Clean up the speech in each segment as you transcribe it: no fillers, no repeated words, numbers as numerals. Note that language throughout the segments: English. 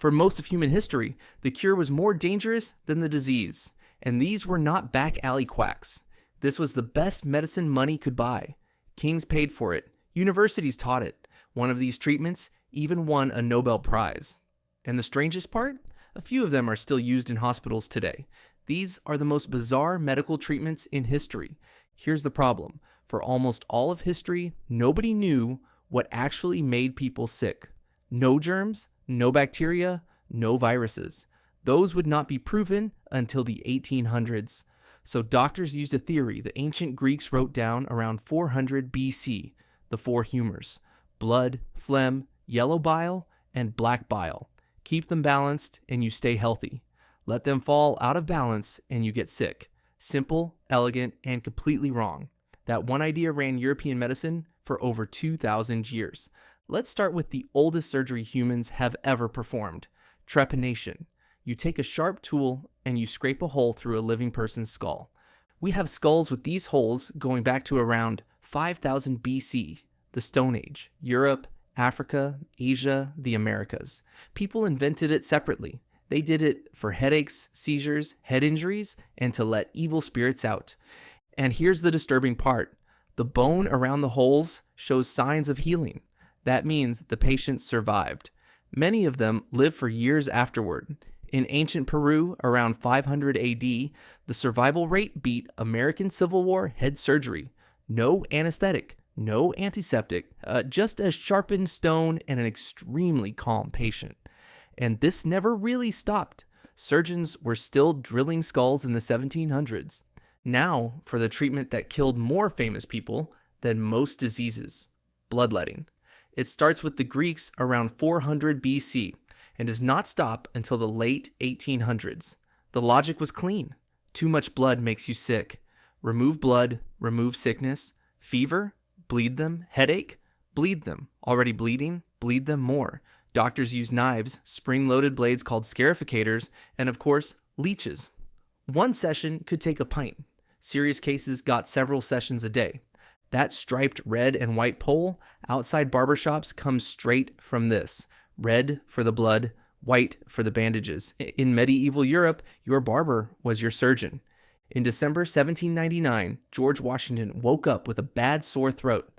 For most of human history, the cure was more dangerous than the disease, and these were not back alley quacks. This was the best medicine money could buy. Kings paid for it. Universities taught it. One of these treatments even won a Nobel Prize. And the strangest part? A few of them are still used in hospitals today. These are the most bizarre medical treatments in history. Here's the problem. For almost all of history, nobody knew what actually made people sick. No germs, no bacteria, no viruses. Those would not be proven until the 1800s. So doctors used a theory the ancient Greeks wrote down around 400 BC, the four humors: blood, phlegm, yellow bile, and black bile. Keep them balanced and you stay healthy. Let them fall out of balance and you get sick. Simple, elegant, and completely wrong. That one idea ran European medicine for over 2,000 years. Let's start with the oldest surgery humans have ever performed: trepanation. You take a sharp tool and you scrape a hole through a living person's skull. We have skulls with these holes going back to around 5,000 BC, the Stone Age, Europe, Africa, Asia, the Americas. People invented it separately. They did it for headaches, seizures, head injuries, and to let evil spirits out. And here's the disturbing part. The bone around the holes shows signs of healing. That means the patients survived. Many of them lived for years afterward. In ancient Peru, around 500 AD, the survival rate beat American Civil War head surgery. No anesthetic, no antiseptic, just a sharpened stone and an extremely calm patient. And this never really stopped. Surgeons were still drilling skulls in the 1700s. Now, for the treatment that killed more famous people than most diseases: bloodletting. It starts with the Greeks around 400 BC and does not stop until the late 1800s. The logic was clean. Too much blood makes you sick. Remove blood, remove sickness. Fever? Bleed them. Headache? Bleed them. Already bleeding? Bleed them more. Doctors use knives, spring-loaded blades called scarificators, and of course, leeches. One session could take a pint. Serious cases got several sessions a day. That striped red and white pole outside barbershops comes straight from this. Red for the blood, white for the bandages. In medieval Europe, your barber was your surgeon. In December 1799, George Washington woke up with a bad sore throat.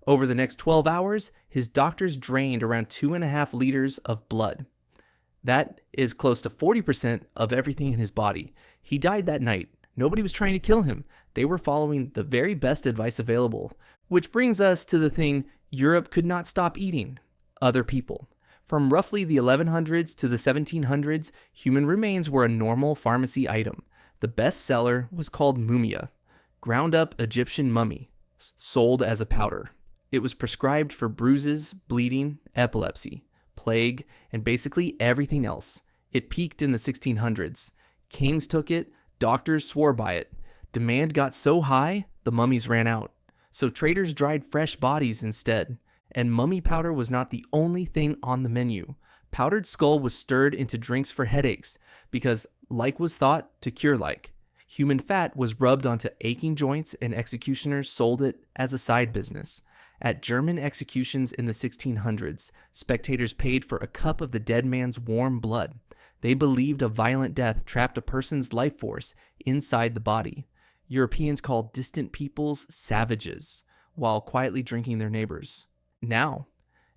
Over the next 12 hours, his doctors drained around 2.5 liters of blood. That is close to 40% of everything in his body. He died that night. Nobody was trying to kill him. They were following the very best advice available. Which brings us to the thing Europe could not stop eating: other people. From roughly the 1100s to the 1700s, human remains were a normal pharmacy item. The best seller was called mumia, ground up Egyptian mummy, sold as a powder. It was prescribed for bruises, bleeding, epilepsy, plague, and basically everything else. It peaked in the 1600s. Kings took it, doctors swore by it. Demand got so high, the mummies ran out. So traders dried fresh bodies instead. And mummy powder was not the only thing on the menu. Powdered skull was stirred into drinks for headaches because like was thought to cure like. Human fat was rubbed onto aching joints and executioners sold it as a side business. At German executions in the 1600s, spectators paid for a cup of the dead man's warm blood. They believed a violent death trapped a person's life force inside the body. Europeans called distant peoples savages while quietly drinking their neighbors. Now,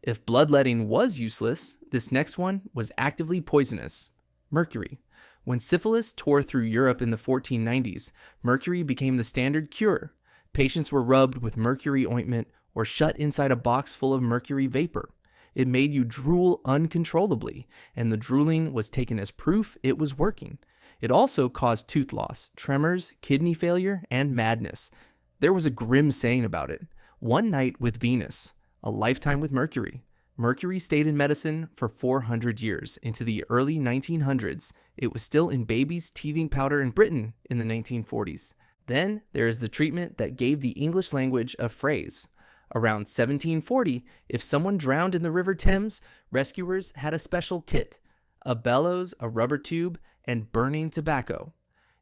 if bloodletting was useless, this next one was actively poisonous: mercury. When syphilis tore through Europe in the 1490s, mercury became the standard cure. Patients were rubbed with mercury ointment or shut inside a box full of mercury vapor. It made you drool uncontrollably, and the drooling was taken as proof it was working. It also caused tooth loss, tremors, kidney failure, and madness. There was a grim saying about it: one night with Venus, a lifetime with Mercury. Mercury stayed in medicine for 400 years. Into the early 1900s, it was still in babies' teething powder in Britain in the 1940s. Then there is the treatment that gave the English language a phrase. Around 1740, if someone drowned in the River Thames, rescuers had a special kit: a bellows, a rubber tube, and burning tobacco.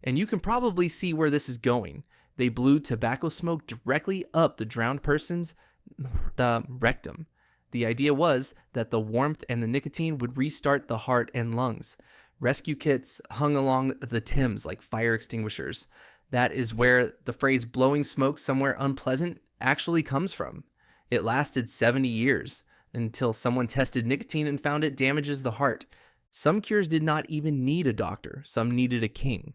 And you can probably see where this is going. They blew tobacco smoke directly up the drowned person's rectum. The idea was that the warmth and the nicotine would restart the heart and lungs. Rescue kits hung along the Thames like fire extinguishers. That is where the phrase blowing smoke somewhere unpleasant actually comes from. It lasted 70 years until someone tested nicotine and found it damages the heart. Some cures did not even need a doctor, some needed a king.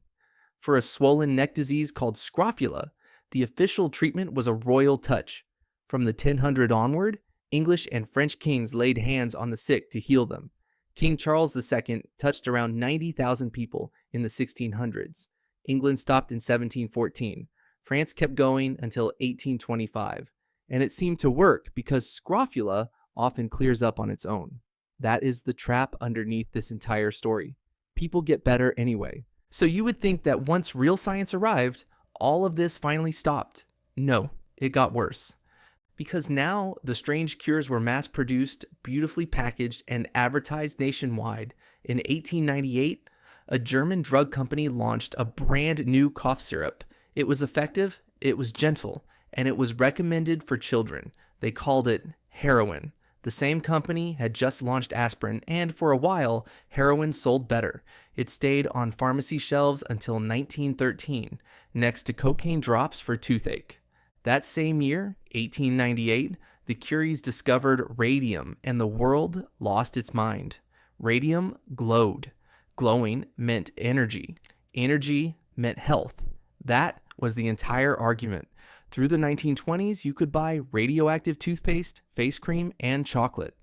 For a swollen neck disease called scrofula, the official treatment was a royal touch. From the 1000 onward, English and French kings laid hands on the sick to heal them. King Charles II touched around 90,000 people in the 1600s. England stopped in 1714. France kept going until 1825. And it seemed to work because scrofula often clears up on its own. That is the trap underneath this entire story. People get better anyway. So you would think that once real science arrived, all of this finally stopped. No, it got worse. Because now the strange cures were mass-produced, beautifully packaged, and advertised nationwide. In 1898, a German drug company launched a brand new cough syrup. It was effective, it was gentle, and it was recommended for children. They called it Heroin. The same company had just launched aspirin, and for a while, heroin sold better. It stayed on pharmacy shelves until 1913, next to cocaine drops for toothache. That same year, 1898, the Curies discovered radium, and the world lost its mind. Radium glowed. Glowing meant energy. Energy meant health. That was the entire argument. Through the 1920s, you could buy radioactive toothpaste, face cream, and chocolate.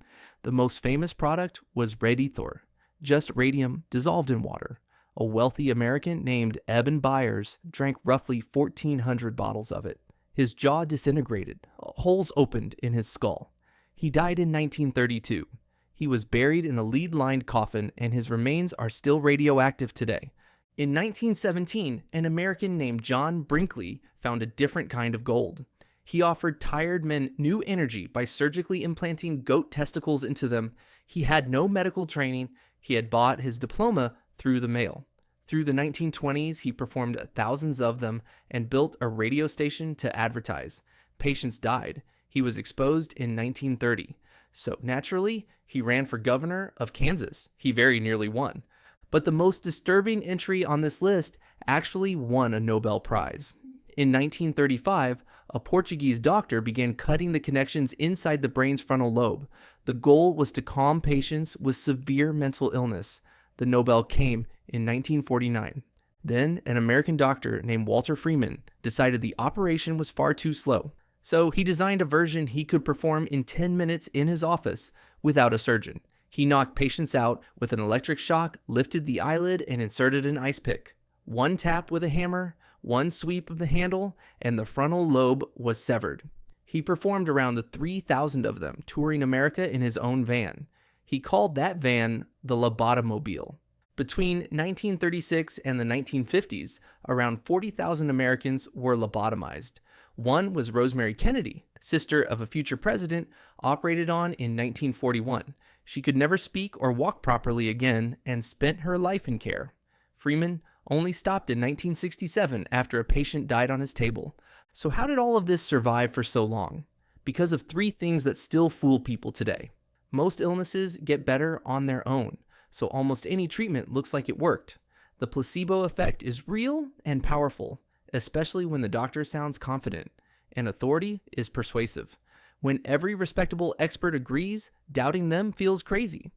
The most famous product was Redithor, just radium dissolved in water. A wealthy American named Eben Byers drank roughly 1,400 bottles of it. His jaw disintegrated, holes opened in his skull. He died in 1932. He was buried in a lead-lined coffin, and his remains are still radioactive today. In 1917, an American named John Brinkley found a different kind of gold. He offered tired men new energy by surgically implanting goat testicles into them. He had no medical training. He had bought his diploma through the mail. Through the 1920s, he performed thousands of them and built a radio station to advertise. Patients died. He was exposed in 1930. So naturally, he ran for governor of Kansas. He very nearly won. But the most disturbing entry on this list actually won a Nobel Prize. In 1935, a Portuguese doctor began cutting the connections inside the brain's frontal lobe. The goal was to calm patients with severe mental illness. The Nobel came in 1949. Then, an American doctor named Walter Freeman decided the operation was far too slow. So he designed a version he could perform in 10 minutes in his office without a surgeon. He knocked patients out with an electric shock, lifted the eyelid, and inserted an ice pick. One tap with a hammer, one sweep of the handle, and the frontal lobe was severed. He performed around the 3,000 of them, touring America in his own van. He called that van the lobotomobile. Between 1936 and the 1950s, around 40,000 Americans were lobotomized. One was Rosemary Kennedy, sister of a future president, operated on in 1941. She could never speak or walk properly again and spent her life in care. Freeman only stopped in 1967 after a patient died on his table. So how did all of this survive for so long? Because of three things that still fool people today. Most illnesses get better on their own, so almost any treatment looks like it worked. The placebo effect is real and powerful, especially when the doctor sounds confident, and authority is persuasive. When every respectable expert agrees, doubting them feels crazy.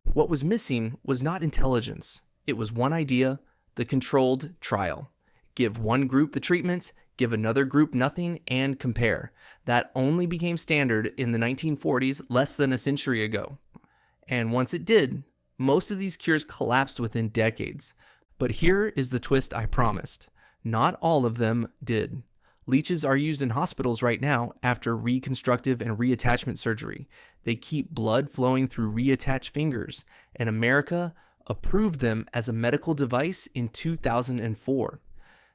What was missing was not intelligence. It was one idea, the controlled trial. Give one group the treatment, give another group nothing, and compare. That only became standard in the 1940s, less than a century ago. And once it did, most of these cures collapsed within decades. But here is the twist I promised. Not all of them did. Leeches are used in hospitals right now after reconstructive and reattachment surgery. They keep blood flowing through reattached fingers, and America approved them as a medical device in 2004.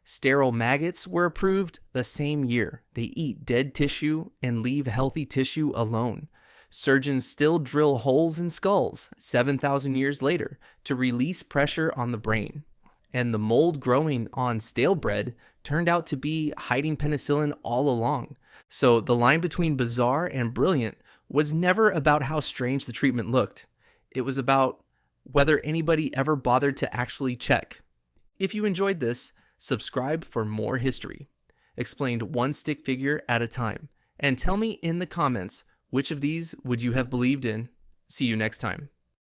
Sterile maggots were approved the same year. They eat dead tissue and leave healthy tissue alone. Surgeons still drill holes in skulls 7,000 years later to release pressure on the brain. And the mold growing on stale bread turned out to be hiding penicillin all along. So the line between bizarre and brilliant was never about how strange the treatment looked. It was about whether anybody ever bothered to actually check. If you enjoyed this, subscribe for more history, explained one stick figure at a time, and tell me in the comments which of these would you have believed in. See you next time.